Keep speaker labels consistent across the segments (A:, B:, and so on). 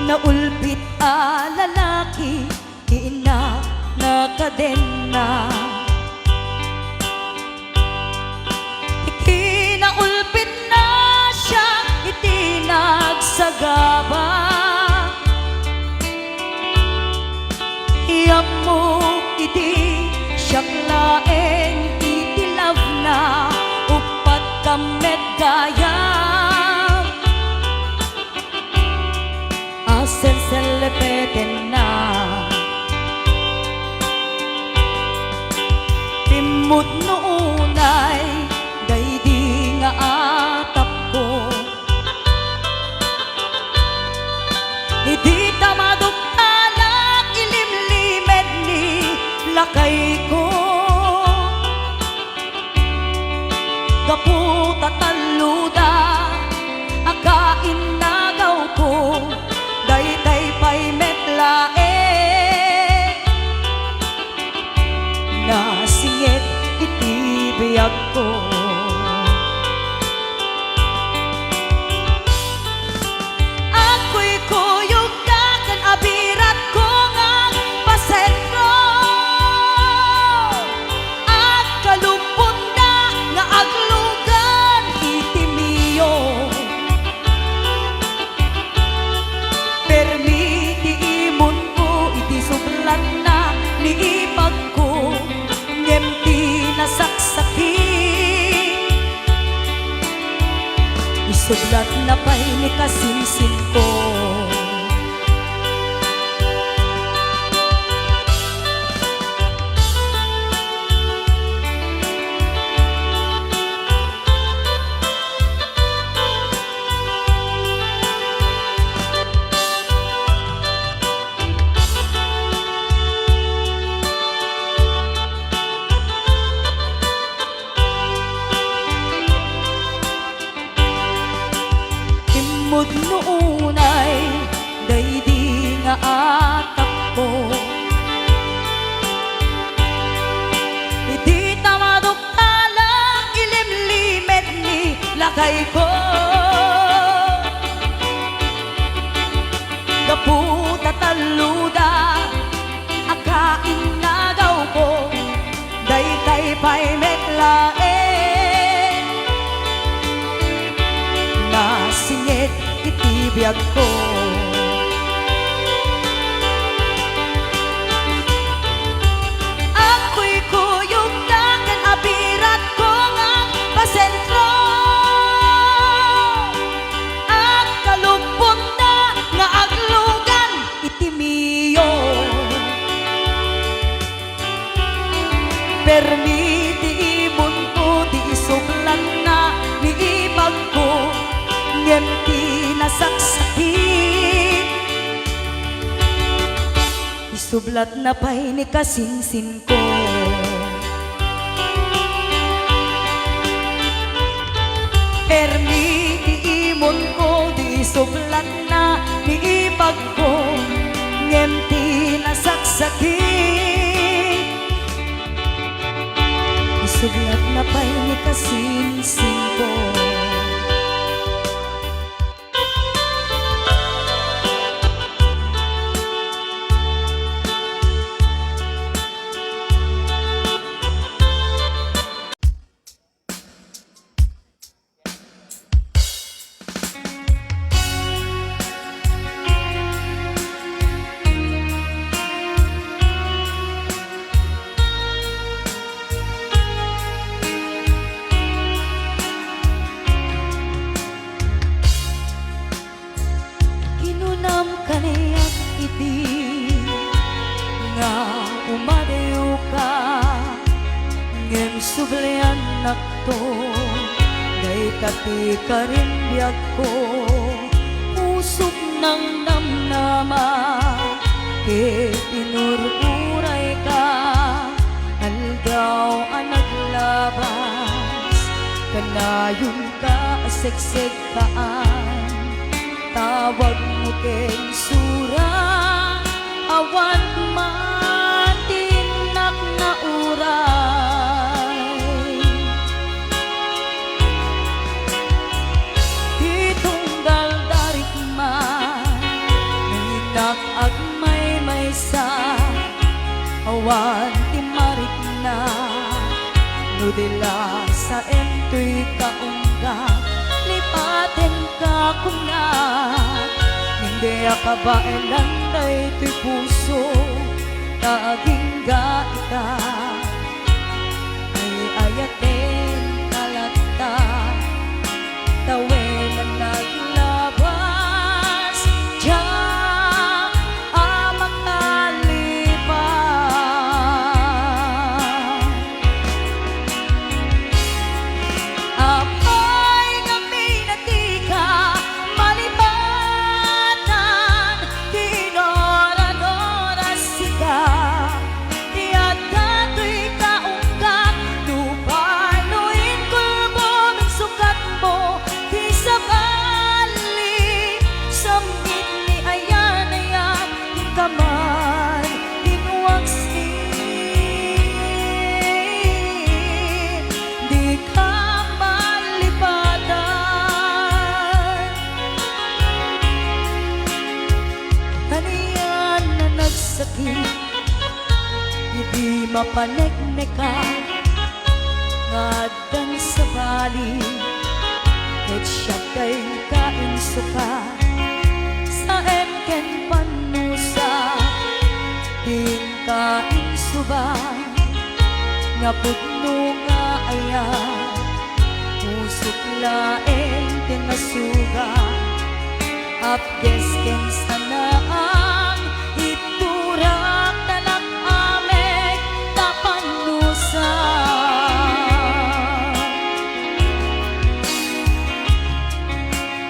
A: Naulpit a lalaki, ina na kadena. Ikinaulpit na siya, itinagsagaba. Iyam mo iti siyak laeng itilav na upat kamet gayam. Asen-selepeten na timut noonay daydi nga atap ko. Idi tamadok anak ilimlimed ni lakay ko. Gaputa taluda akain nagaw ko. Daytay pa'y metlae nasingit iti biyag ko. Ako'y kuyog na kan abirat ko ngang pasentro. At kalupon na nga aglugan iti miyo. Permiti imon ko iti sublat na niipag ko. Ngem nasaksaki isublat na pa'y ni kasinsin ko. Timod noonay daydi nga atap ko. Iti tamadok talang ilimlimed ni lakay ko. Gaputa taluda akain nagaw ko. Daytay pa'y metlae nasingit iti biyag ko. Ako'y kuyog na kan abirat ko ngang pasentro. At kalupon na nga aglugan iti miyo. Permiti imon ko di isublan na niipag ko. Ngem nasaksakit isublat na pa'y ni kasinsin ko. Permiti imon ko di isublat na niipag ko. Ngem nasaksakit isublat na pa'y ni kasinsin ko. Kaniyak iti nga umadayo ka. Ngem sublean nakto day kati karimbiag ko. Usok ng namnama ipinururay ka. Aldaw ang naglabas kanayon ka aseksek kaan. Tawag mo keng sura awan matinak na uray. Itong daldarik man awan ti marik na nudila sa entoy kaungga lipaten ka kuna hindi akabaelan day to'y puso taging gaita ay ayaten kalata tawelan naglabas diyan amang nalipan apay kami natika malipatan tinoran-oras sika tiyan dato'y kaungkat lupaluin kulbo ng sukat mo di sabali samit ni ayan-ayan kaman inwagsin di ka malipatan kaniyan na nagsakit hindi mapanekneka ngadan sa bali ket siya kay kainsuka sa enken panusa din kainsuba nga pudno nga aya usok laeng tinasuga apdes ken sanaang iturak talak amek kapanusa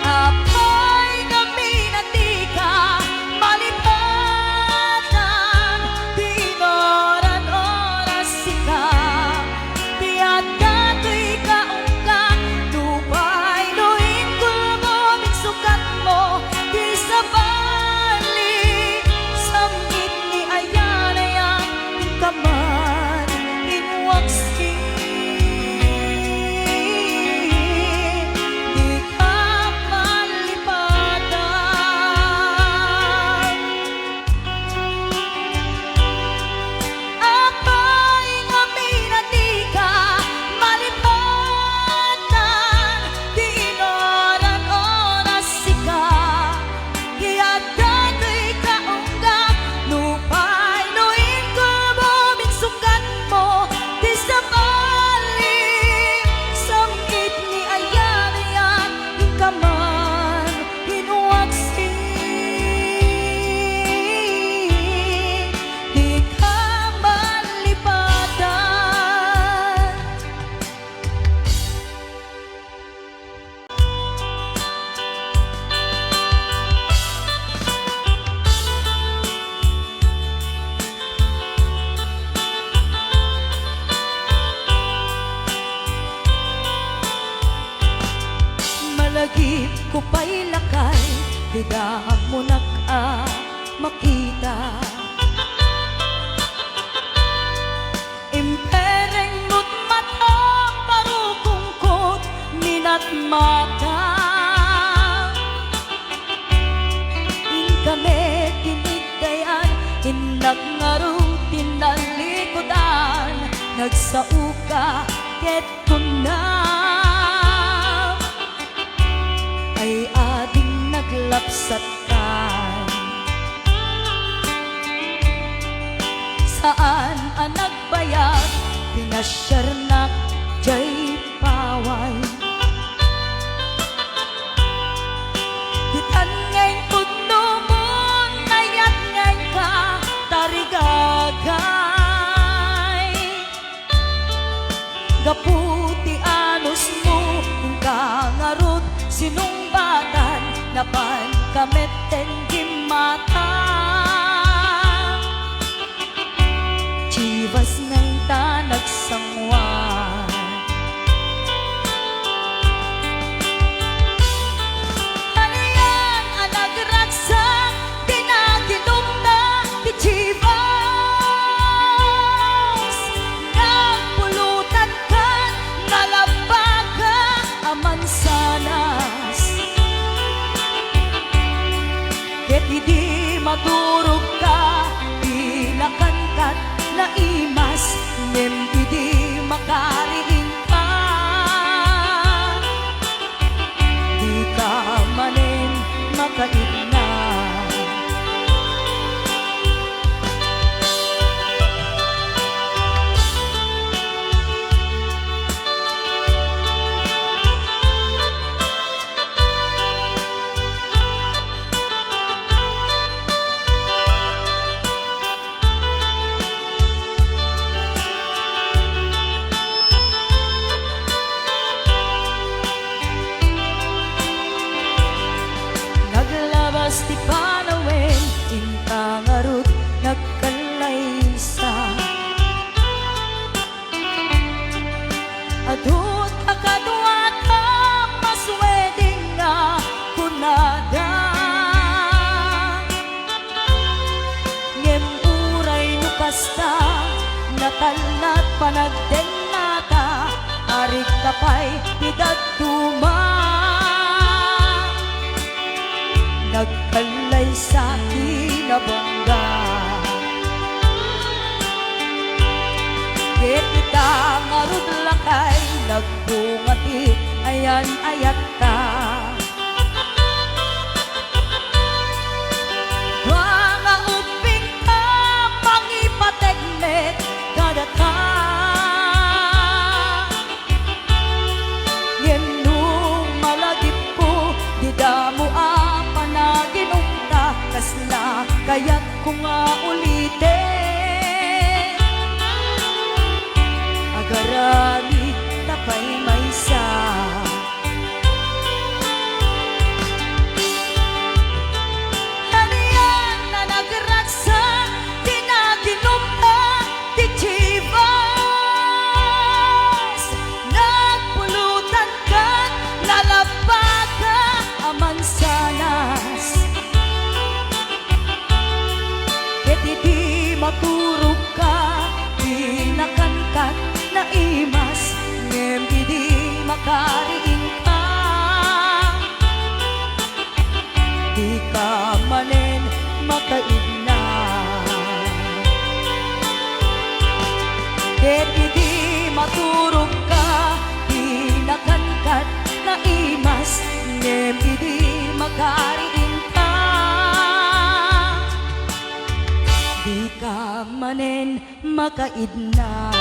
A: apay kami natika malipatan tinoran-oras sika tiyan dato'y kaungka lupay luin kulbo min sukat mo di sabali samit ni ayan-ayan kaman inwagsin di ka malipatan apay kami natika malipatan tinoran-oras sika tiyan dato'y kaungga lupay luin kulbo min sukat mo di sabali samit ni ayan-ayan kaman inwagsin di ka malipatan malagip ko pa'y lakay di daham mo makita impereng nut matang parukungkot minat mata kami tinigdayan inag ngaro tinalikodan nagsauka ket kunam ay ading naglapsatan saan ang nagbayag pinasyarnak jay paway ditan ngayon pudno mo nayat ngayon ka tarigagay gaputi anos mo kung kangarot sinumbatan napan kameten gimata chivas ngayon ta nagsangwan halayan ang nagragsak dinagilom na ti chivas nagpulutan ka nalabaga aman sanas ket hindi maturog ka bilakan kat na imas ngem idi makariing ka. Di ka manen makaigna. Naglabas ti panawen, intangarot nagkalaysa. Adut akadwa ka masweding na kunada. Ngem uray no kasta natalnat panagden nata, arik tapay pidagduma. Nagkalay sa kinabangga. Ket kita ngarud lakay nagbungati ayan ayat ta. Mga uping ka pangipategmet kadata. Yenung malagip ko di damo panaginungta kasla kaya't ko nga ulitin. Agarani tapay maysa. Haniyan na nagragsa di naginumta di chivas. Nagpulutan ka nalabag ka aman sanas. Ket iti maturog ka di nakankat na imas ngem idi makariing ka. Di ka manen makaigna. Ket idi maturog ka di nakankat na imas ngem idi makariing ka. Di ka manen makaidna.